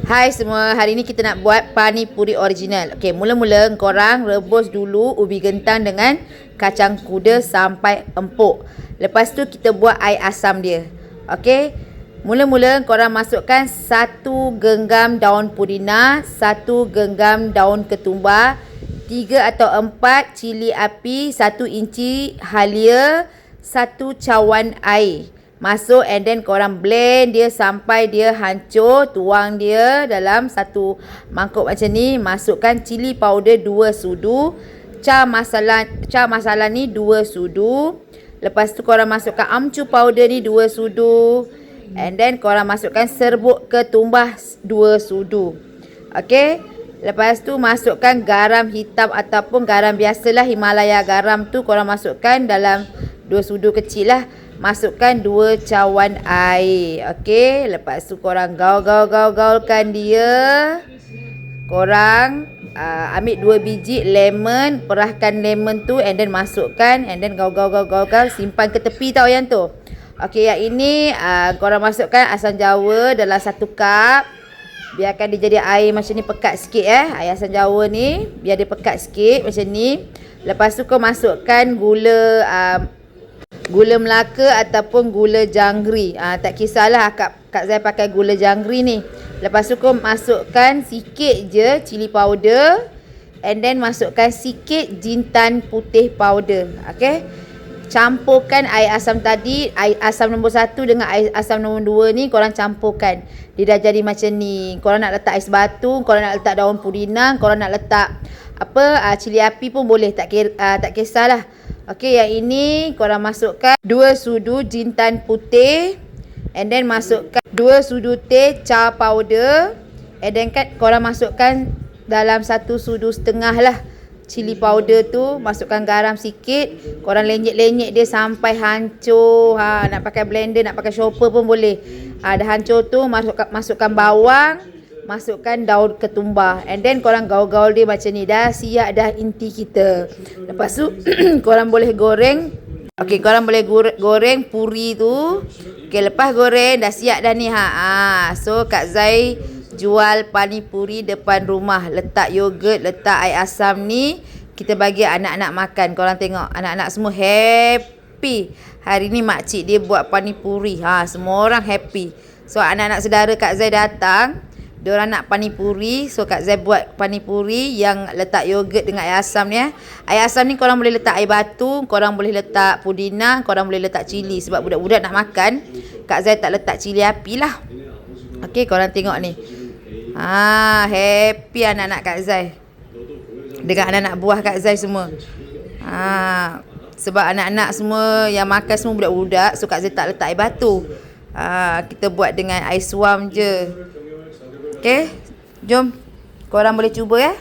Hai semua, hari ni kita nak buat pani puri original. Okey, mula-mula korang rebus dulu ubi gentang dengan kacang kuda sampai empuk. Lepas tu kita buat air asam dia. Okey, mula-mula korang masukkan 1 genggam daun pudina, 1 genggam daun ketumbar, 3 atau 4 cili api, 1 inci halia, 1 cawan air. Masuk and then korang blend dia sampai dia hancur. Tuang dia dalam satu mangkuk macam ni. Masukkan cili powder 2 sudu, char masala ni 2 sudu. Lepas tu korang masukkan amchur powder ni 2 sudu. And then korang masukkan serbuk ketumbar 2 sudu. Okey. Lepas tu masukkan garam hitam ataupun garam biasalah, Himalaya garam tu korang masukkan dalam 2 sudu kecil lah. Masukkan 2 cawan air. Okey, lepas tu korang gaulkan dia. Korang ambil 2 biji lemon, perahkan lemon tu and then masukkan and then gaulkan, simpan ke tepi tau yang tu. Okey, yang ini korang masukkan asam jawa dalam 1 cup. Biarkan dia jadi air macam ni, pekat sikit air asam jawa ni, biar dia pekat sikit macam ni. Lepas tu kau masukkan gula Melaka ataupun gula jangkri. Tak kisahlah Kak Zai pakai gula jangkri ni. Lepas tu kau masukkan sikit je cili powder and then masukkan sikit jintan putih powder. Okey. Campurkan air asam tadi, air asam nombor 1 dengan air asam nombor 2 ni korang campurkan. Dia dah jadi macam ni. Korang nak letak ais batu, korang nak letak daun pudina, korang nak letak cili api pun boleh, tak kisahlah. Okey, yang ini korang masukkan 2 sudu jintan putih and then masukkan 2 sudu teh char powder and then korang masukkan dalam 1 sudu setengah lah cili powder tu. Masukkan garam sikit, korang lenyek-lenyek dia sampai hancur. Nak pakai blender, nak pakai chopper pun boleh. Dah hancur tu, masukkan bawang, masukkan daun ketumbar and then korang gaul dia macam ni. Dah siap dah inti kita. Lepas tu korang boleh goreng. Okey, korang boleh goreng puri tu. Okey, lepas goreng dah siap dah ni So Kak Zai jual pani puri depan rumah. Letak yogurt, letak air asam ni. Kita bagi anak-anak makan. Korang tengok anak-anak semua happy. Hari ni makcik dia buat pani puri. Semua orang happy. So anak-anak saudara Kak Zai datang, diorang nak pani puri. So Kak Zai buat pani puri yang letak yogurt dengan air asam ni. Air asam ni korang boleh letak air batu, korang boleh letak pudina, korang boleh letak cili. Sebab budak-budak nak makan, Kak Zai tak letak cili api lah. Okey, korang tengok ni. Happy anak-anak Kak Zai dengan anak-anak buah Kak Zai semua. Sebab anak-anak semua yang makan semua budak-budak, so Kak Zai tak letak air batu. Kita buat dengan air suam je. Okey, jom korang boleh cuba